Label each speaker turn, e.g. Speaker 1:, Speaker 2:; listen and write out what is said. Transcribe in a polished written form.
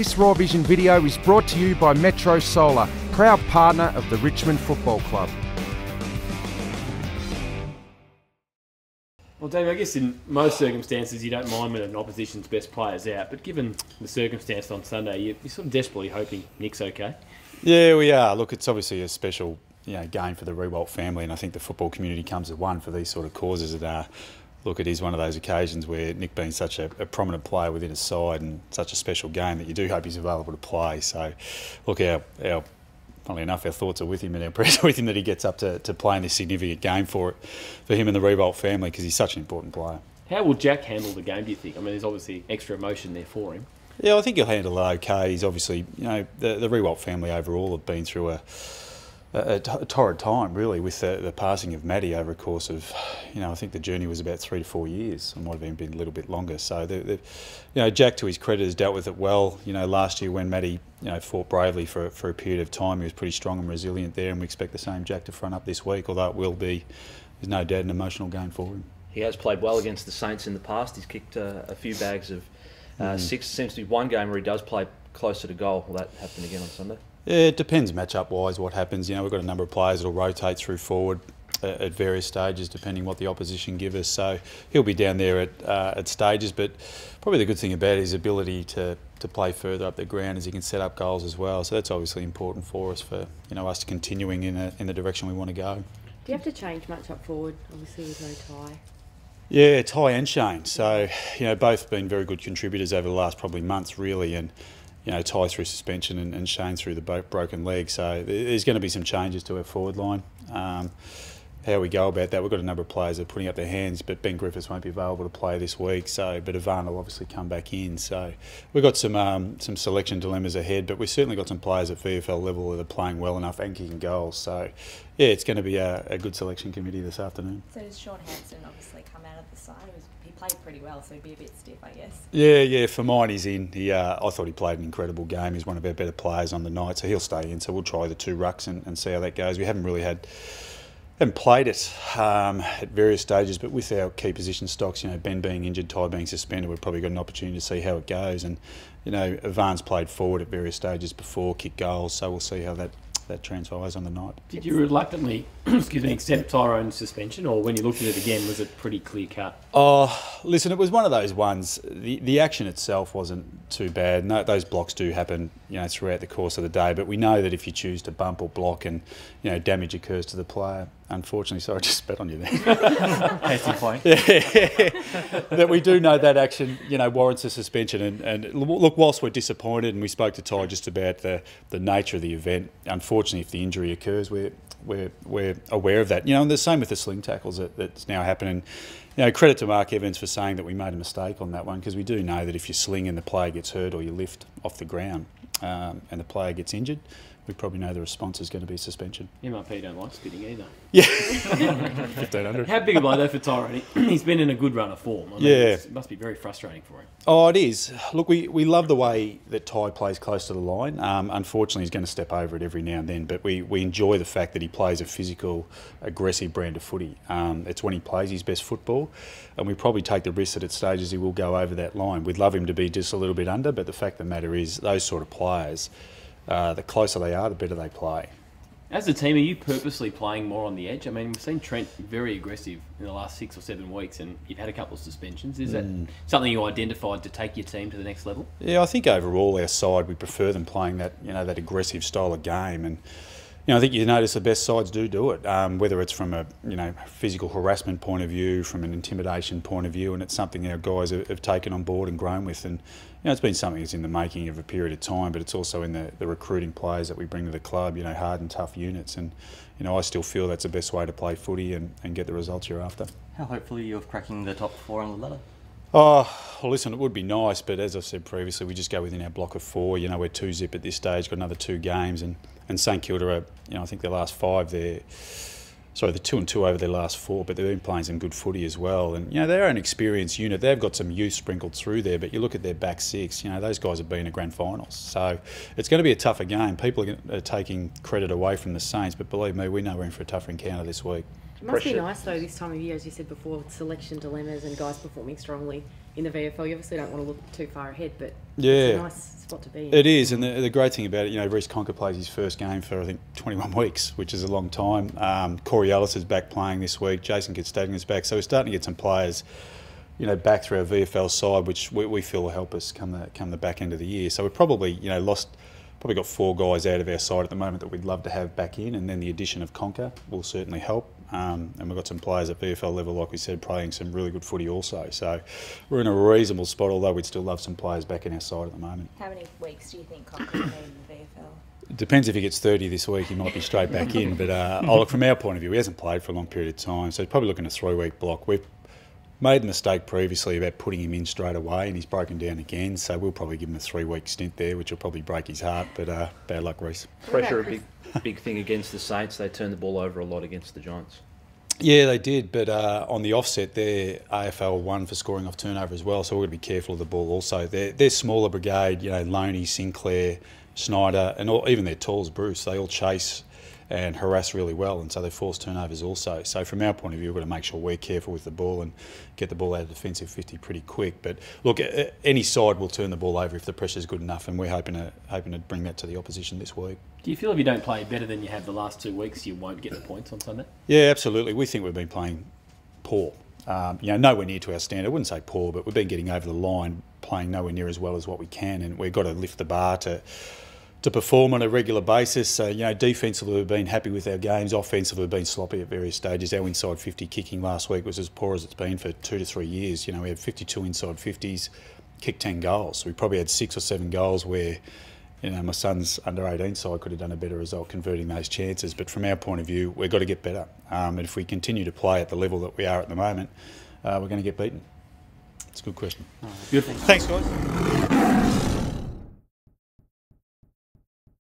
Speaker 1: This Raw Vision video is brought to you by Metro Solar, proud partner of the Richmond Football Club.
Speaker 2: Well, Dave, I guess in most circumstances you don't mind when an opposition's best player's out, but given the circumstance on Sunday, you're sort of desperately hoping Nick's okay.
Speaker 3: Yeah, we are. Look, it's obviously a special game for the Riewoldt family, and I think the football community comes as one for these sort of causes. Look, it is one of those occasions where Nick being such a prominent player within his side and such a special game that you do hope he's available to play. So, look, funnily enough, our thoughts are with him and our prayers are with him that he gets up to play in this significant game for him and the Riewoldt family, because he's such an important player. How
Speaker 2: will Jack handle the game, do you think? I mean, there's obviously extra emotion there for him.
Speaker 3: Yeah, I think he'll handle it okay. He's obviously, the Riewoldt family overall have been through a torrid time, really, with the passing of Maddie over a course of, I think the journey was about 3 to 4 years. It might have even been a little bit longer. So, Jack, to his credit, has dealt with it well. Last year when Maddie, fought bravely for a period of time, he was pretty strong and resilient there, and we expect the same Jack to front up this week, although it will be, there's no doubt, an emotional game for him.
Speaker 4: He has played well against the Saints in the past. He's kicked a few bags of six. Seems to be one game where he does play closer to goal. Will that happen again on Sunday? Yeah,
Speaker 3: it depends matchup-wise what happens. We've got a number of players that will rotate through forward at various stages depending what the opposition give us. So he'll be down there at stages, but probably the good thing about his ability to play further up the ground is he can set up goals as well. So that's obviously important for us for us continuing in the direction we want to go.
Speaker 5: Do you have to change much up forward, obviously with no Ty?
Speaker 3: Yeah, Ty and Shane. So, both been very good contributors over the last probably months, really, and Ty through suspension and Shane through the broken leg. So there's going to be some changes to our forward line. How we go about that, we've got a number of players that are putting up their hands, but Ben Griffiths won't be available to play this week. So, but Ivan will obviously come back in. So we've got some selection dilemmas ahead, but we've certainly got some players at VFL level that are playing well enough and kicking goals. So yeah, it's going to be a good selection committee this afternoon.
Speaker 6: So does Sean Hansen obviously come out of the side? He played pretty well, so he'd be a bit stiff, I guess.
Speaker 3: Yeah, for mine he's in. I thought he played an incredible game. He's one of our better players on the night, so he'll stay in. So we'll try the 2 rucks and see how that goes. We haven't played it at various stages, but with our key position stocks, Ben being injured, Ty being suspended, we've probably got an opportunity to see how it goes. And Ivan's played forward at various stages before, kicked goals, so we'll see how that transpires on the night.
Speaker 2: Did you reluctantly, accept Tyrone's suspension, or when you looked at it again, was it pretty clear cut?
Speaker 3: Oh, listen, it was one of those ones. The action itself wasn't too bad. No, those blocks do happen, throughout the course of the day. But we know that if you choose to bump or block and damage occurs to the player, unfortunately, sorry, I just spat on you there.
Speaker 2: Hasty point.
Speaker 3: Yeah, that we do know that action, warrants a suspension. And look, whilst we're disappointed, and we spoke to Ty just about the nature of the event, unfortunately, if the injury occurs, we're aware of that. And the same with the sling tackles that's now happening. Credit to Mark Evans for saying that we made a mistake on that one, because we do know that if you sling and the player gets hurt or you lift off the ground and the player gets injured, we probably know the response is going to be suspension.
Speaker 2: MRP don't like spitting either.
Speaker 3: Yeah. 1500.
Speaker 2: How big a blow though for Tyrone? He's been in a good run of form. It must be very frustrating for him.
Speaker 3: Oh, it is. Look, we love the way that Ty plays close to the line. Unfortunately, he's going to step over it every now and then, but we enjoy the fact that he plays a physical, aggressive brand of footy. It's when he plays his best football, and we probably take the risk that at stages he will go over that line. We'd love him to be just a little bit under, but the fact of the matter is those sort of players, the closer they are, the better they play.
Speaker 2: As a team, are you purposely playing more on the edge? I mean, we've seen Trent very aggressive in the last 6 or 7 weeks, and you've had a couple of suspensions. Is that something you identified to take your team to the next level? Yeah,
Speaker 3: I think overall our side, we prefer them playing that that aggressive style of game, and I think you notice the best sides do it, whether it's from a physical harassment point of view, from an intimidation point of view, and it's something our guys have taken on board and grown with. And it's been something that's in the making of a period of time, but it's also in the recruiting players that we bring to the club, hard and tough units. And I still feel that's the best way to play footy and get the results you're after.
Speaker 7: How hopeful are you of cracking the top 4 on the ladder?
Speaker 3: Oh, well, listen, it would be nice, but as I said previously, we just go within our block of 4. We're 2-zip at this stage, got another 2 games, and St Kilda are, I think their last 5 there. Sorry, they're 2-2 over their last 4, but they've been playing some good footy as well. And, they're an experienced unit. They've got some youth sprinkled through there, but you look at their back 6, those guys have been to grand finals. So it's going to be a tougher game. People are taking credit away from the Saints, but believe me, we know we're in for a tougher encounter this week.
Speaker 5: It must be nice though this time of year, as you said before, with selection dilemmas and guys performing strongly. in the VFL. You obviously don't want to look too far ahead, but
Speaker 3: Yeah.
Speaker 5: it's a nice spot to be in.
Speaker 3: It is, and the great thing about it, Reece Conker plays his first game for, I think, 21 weeks, which is a long time. Corey Ellis is back playing this week. Jason Kitstadian is back. So we're starting to get some players, back through our VFL side, which we feel will help us come the back end of the year. So we've probably, probably got 4 guys out of our side at the moment that we'd love to have back in, and then the addition of Conker will certainly help. And we've got some players at VFL level, like we said, playing some really good footy also. So we're in a reasonable spot, although we'd still love some players back in our side at the moment.
Speaker 6: How many weeks do you think Conker will need in the VFL?
Speaker 3: It depends. If he gets 30 this week, he might be straight back in. But look, from our point of view, he hasn't played for a long period of time, so he's probably looking at a 3-week block. We've made the mistake previously about putting him in straight away, and he's broken down again, so we'll probably give him a 3-week stint there, which will probably break his heart, but bad luck, Reece.
Speaker 4: Pressure, a big thing against the Saints. They turned the ball over a lot against the Giants.
Speaker 3: Yeah, they did, but on the offset, they're AFL 1 for scoring off turnover as well, so we've got to be careful of the ball also. They're smaller brigade, Loney, Sinclair, Schneider, and even their talls, Bruce, they all chase and harass really well, and so they force turnovers also. So from our point of view, we've got to make sure we're careful with the ball and get the ball out of defensive 50 pretty quick. But look, any side will turn the ball over if the pressure's good enough, and we're hoping to bring that to the opposition this week.
Speaker 2: Do you feel if you don't play better than you have the last 2 weeks, you won't get the points on Sunday?
Speaker 3: Yeah, absolutely. We think we've been playing poor. Nowhere near to our standard. I wouldn't say poor, but we've been getting over the line, playing nowhere near as well as what we can, and we've got to lift the bar to perform on a regular basis. So, defensively we've been happy with our games. Offensively we've been sloppy at various stages. Our inside 50 kicking last week was as poor as it's been for 2 to 3 years. We had 52 inside 50s, kicked 10 goals. We probably had 6 or 7 goals where, my son's under 18 side could have done a better result converting those chances. But from our point of view, we've got to get better. And if we continue to play at the level that we are at the moment, we're going to get beaten. It's a good question.
Speaker 2: Beautiful.
Speaker 3: Thanks, guys.